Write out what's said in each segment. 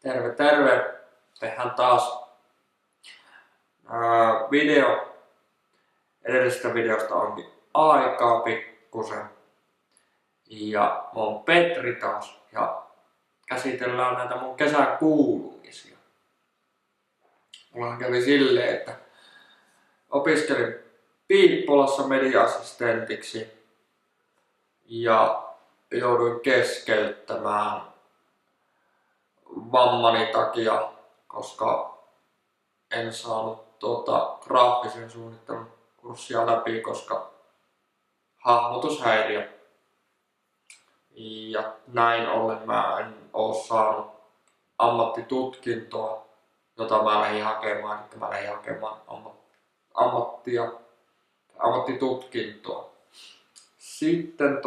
Terve, terve! Tehdään taas video. Edellisestä videosta onkin aikaa pikkusen. Ja mä oon Petri taas ja käsitellään näitä mun kesän kuulumisia. Mulla kävi silleen, että opiskelin Piippolassa media-assistentiksi ja jouduin keskeyttämään vammani takia, koska en saanut graafisen suunnittelun kurssia läpi, koska hahmotushäiriö. Ja näin ollen mä en oo saanut ammattitutkintoa, jota mä lähdin hakemaan. Eli mä lähdin hakemaan ammattitutkintoa. Sitten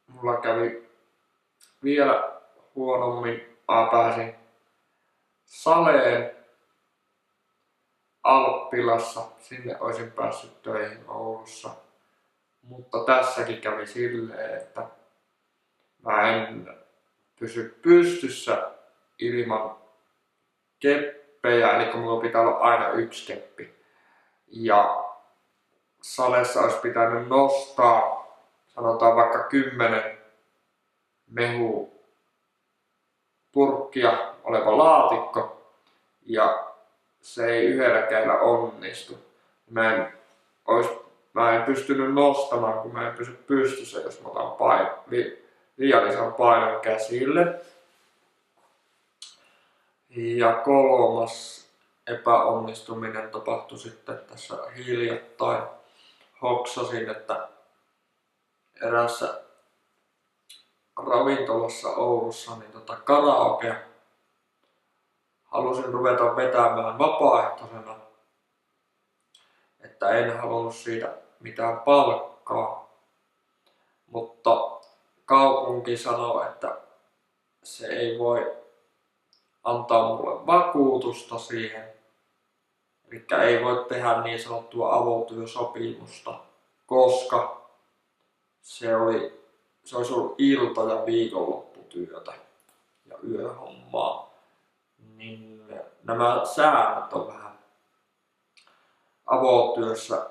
mulla kävi vielä huonommin. Mä pääsin Saleen Alppilassa, sinne olisin päässyt töihin Oulussa. Mutta tässäkin kävi silleen, että mä en pysy pystyssä ilman keppejä, eli mulla pitää olla aina yksi keppi. Ja Salessa olisi pitänyt nostaa, sanotaan vaikka 10 mehupurkkia oleva laatikko, ja se ei yhdellä kädellä onnistu. Mä en pystynyt nostamaan, kun mä en pysy pystyssä, jos mä otan liiallisen painon käsille. Ja kolmas epäonnistuminen tapahtui sitten tässä hiljattain. Hoksasin, että eräässä ravintolassa Oulussa karaoke halusin ruveta vetämään vapaaehtoisena, että en halunnut siitä mitään palkkaa, mutta kaupunki sanoi, että se ei voi antaa mulle vakuutusta siihen, eli ei voi tehdä niin sanottua avotyösopimusta, koska se olisi ollut ilta- ja viikonlopputyötä ja yöhommaa. Niin nämä säännöt on vähän avotyössä,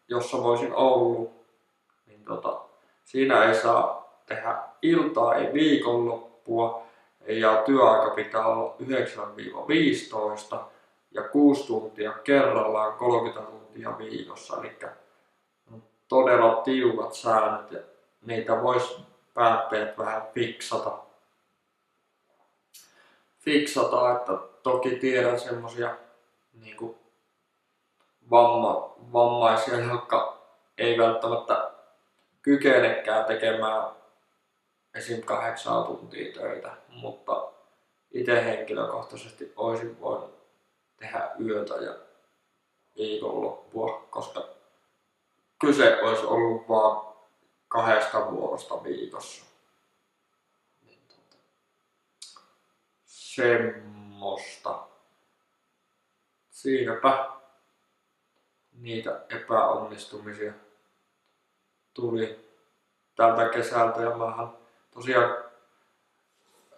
jossa voisin ollut, niin siinä ei saa tehdä iltaa, ei viikonloppua, ja työaika pitää olla 9-15 ja 6 tuntia kerrallaan 30 tuntia viikossa, eli todella tiukat säännöt ja niitä vois päättäjät vähän fiksata, että toki tiedän semmosia niinku vammaisia, jotka ei välttämättä kykenekään tekemään esim. 8 tuntia töitä, mutta itse henkilökohtaisesti olisin voinut tehdä yötä ja viikonloppua, koska kyse olisi ollut vaan 2 vuorosta viikossa. Semmosta. Siinäpä niitä epäonnistumisia tuli tältä kesältä, ja mähän tosiaan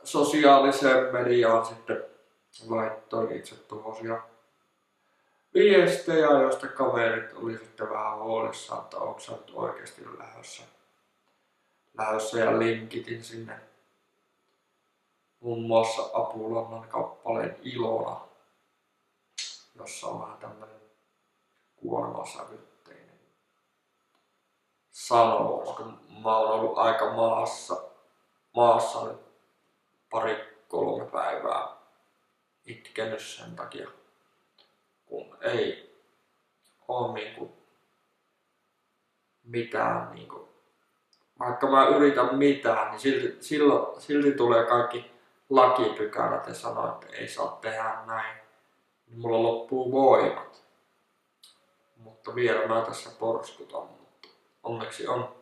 sosiaaliseen mediaan sitten laittoin itse tuollaisia viestejä, joista kaverit oli sitten vähän huolissaan, että onko sä nyt oikeesti lähdössä, ja linkitin sinne muun muassa Apulannan kappaleen Ilona, jossa on vähän tämmönen kuolemasävytteinen sanoo, koska mä oon ollut aika maassa nyt 2-3 päivää itkenyt sen takia, kun ei oo mitään vaikka mä yritän mitään, niin silti tulee kaikki lakipykälät ja sanoo, että ei saa tehdä näin, niin mulla loppuu voimat. Mutta vielä mä tässä porskutan, mutta onneksi on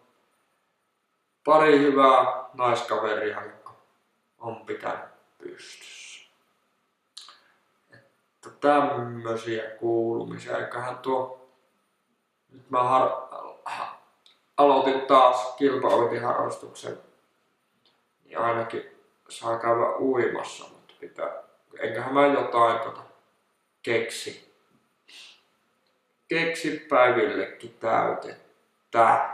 pari hyvää naiskaveria, jotka on pitänyt pystyssä. Että tämmösiä kuulumisia, eiköhän nyt mä aloitin taas kilpauintiharrastuksen, niin ainakin saa käydä uimassa, mutta enköhän mä jotain keksi päivillekin täytettä.